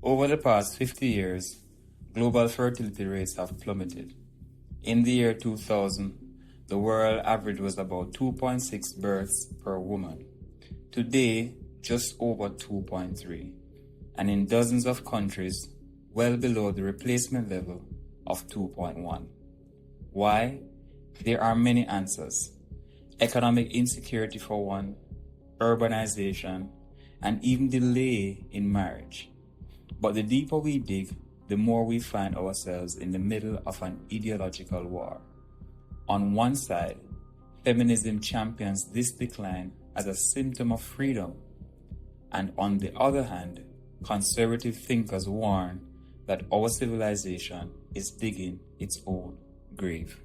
Over the past 50 years, global fertility rates have plummeted. In the year 2000, the world average was about 2.6 births per woman. Today, just over 2.3, and in dozens of countries, well below the replacement level of 2.1. Why? There are many answers. Economic insecurity for one, urbanization, and even delay in marriage. But the deeper we dig, the more we find ourselves in the middle of an ideological war. On one side, feminism champions this decline as a symptom of freedom, and on the other hand, conservative thinkers warn that our civilization is digging its own grave.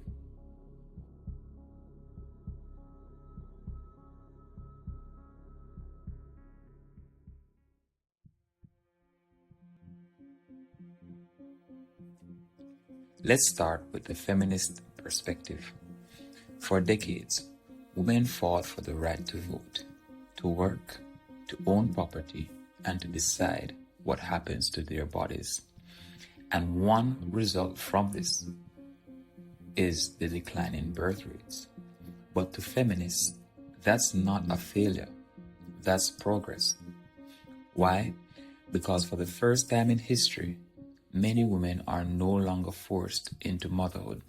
Let's start with the feminist perspective. For decades, women fought for the right to vote, to work, to own property, and to decide what happens to their bodies. And one result from this is the decline in birth rates. But to feminists, that's not a failure, that's progress. Why? Because for the first time in history, many women are no longer forced into motherhood.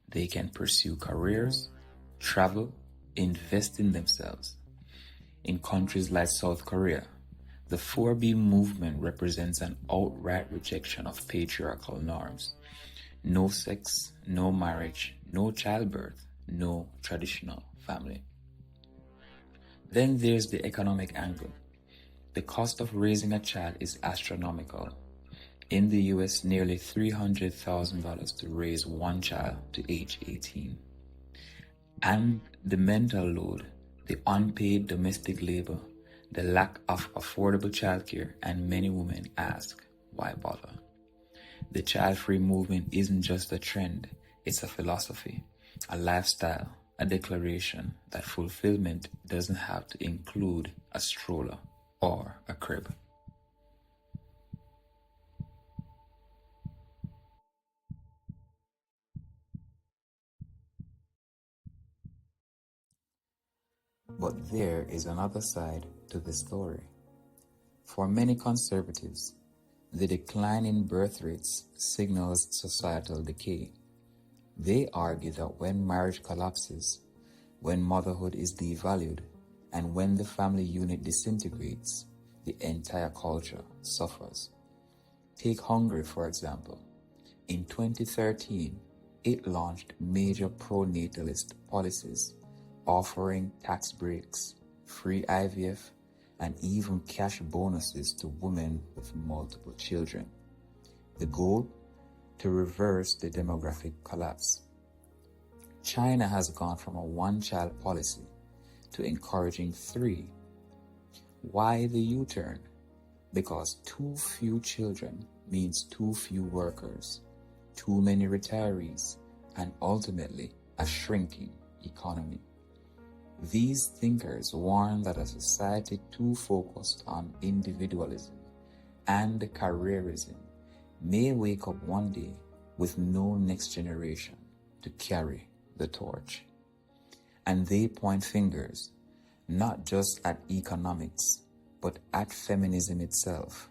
They can pursue careers, travel, invest in themselves. In countries like South Korea, the 4B movement represents an outright rejection of patriarchal norms. No sex, no marriage, no childbirth, no traditional family. Then there's the economic angle. The cost of raising a child is astronomical. In the US, nearly $300,000 to raise one child to age 18. And the mental load, the unpaid domestic labor, the lack of affordable childcare, and many women ask, why bother? The child-free movement isn't just a trend, it's a philosophy, a lifestyle, a declaration that fulfillment doesn't have to include a stroller or a crib. But there is another side to the story. For many conservatives, the decline in birth rates signals societal decay. They argue that when marriage collapses, when motherhood is devalued, and when the family unit disintegrates, the entire culture suffers. Take Hungary, for example. In 2013, it launched major pro-natalist policies, offering tax breaks, free IVF, and even cash bonuses to women with multiple children. The goal? To reverse the demographic collapse. China has gone from a one-child policy to encouraging 3. Why the U-turn? Because too few children means too few workers, too many retirees, and ultimately a shrinking economy. These thinkers warn that a society too focused on individualism and careerism may wake up one day with no next generation to carry the torch. And they point fingers, not just at economics, but at feminism itself,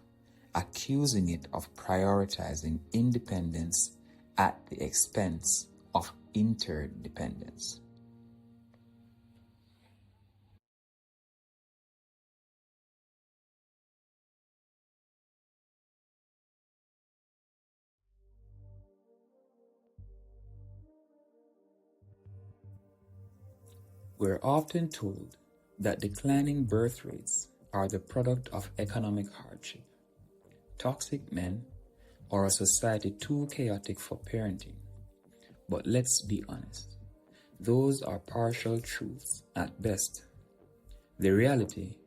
accusing it of prioritizing independence at the expense of interdependence. We're often told that declining birth rates are the product of economic hardship, toxic men, or a society too chaotic for parenting. But let's be honest, those are partial truths at best. The reality,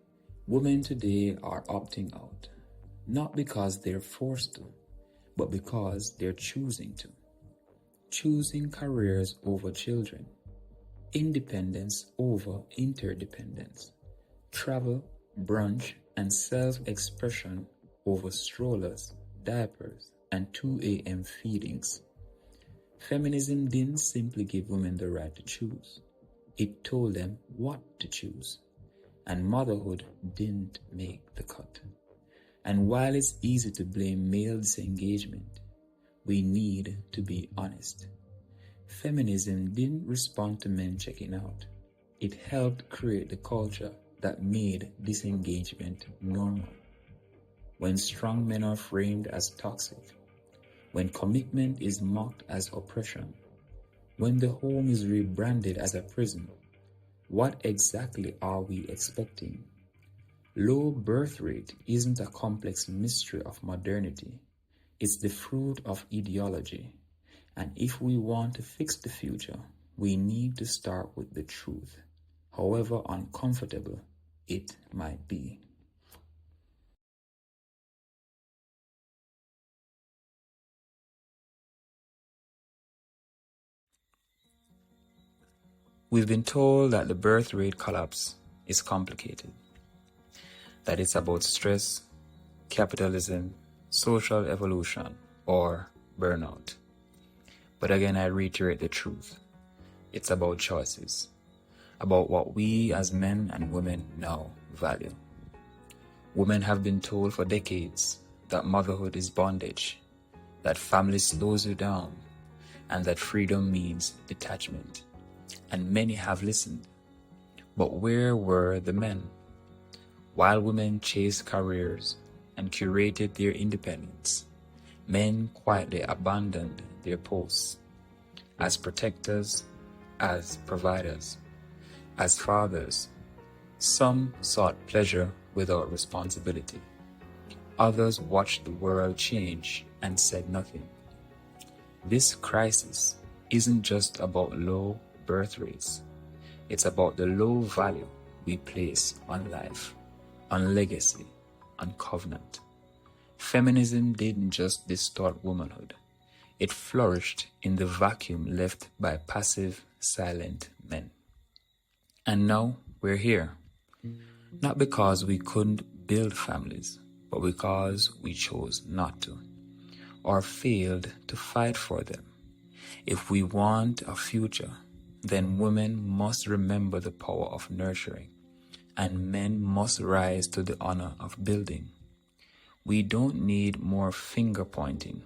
women today are opting out, not because they're forced to, but because they're choosing to. Choosing careers over children, independence over interdependence, travel, brunch, and self-expression over strollers diapers, and 2 a.m. feedings. Feminism didn't simply give women the right to choose. It told them what to choose. And motherhood didn't make the cut. And while it's easy to blame male disengagement, we need to be honest. Feminism didn't respond to men checking out. It helped create the culture that made disengagement normal. When strong men are framed as toxic, when commitment is mocked as oppression, when the home is rebranded as a prison, what exactly are we expecting? Low birth rate isn't a complex mystery of modernity. It's the fruit of ideology. And if we want to fix the future, we need to start with the truth, however uncomfortable it might be. We've been told that the birth rate collapse is complicated, that it's about stress, capitalism, social evolution, or burnout. But again, I reiterate the truth. It's about choices, about what we as men and women now value. Women have been told for decades that motherhood is bondage, that family slows you down, and that freedom means detachment. And many have listened. But where were the men? While women chased careers and curated their independence, men quietly abandoned their posts as protectors, as providers, as fathers. Some sought pleasure without responsibility. Others watched the world change and said nothing. This crisis isn't just about low birth rates. It's about the low value we place on life, on legacy, on covenant. Feminism didn't just distort womanhood. It flourished in the vacuum left by passive, silent men. And now we're here. Not because we couldn't build families, but because we chose not to, or failed to fight for them. If we want a future, then women must remember the power of nurturing, and men must rise to the honor of building. We don't need more finger pointing.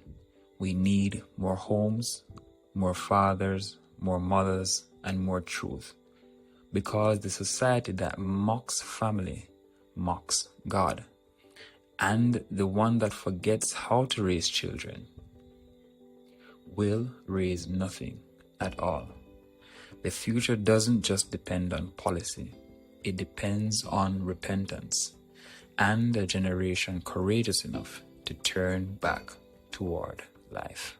We need more homes, more fathers, more mothers, and more truth. Because the society that mocks family mocks God. And the one that forgets how to raise children will raise nothing at all. The future doesn't just depend on policy. It depends on repentance and a generation courageous enough to turn back toward life.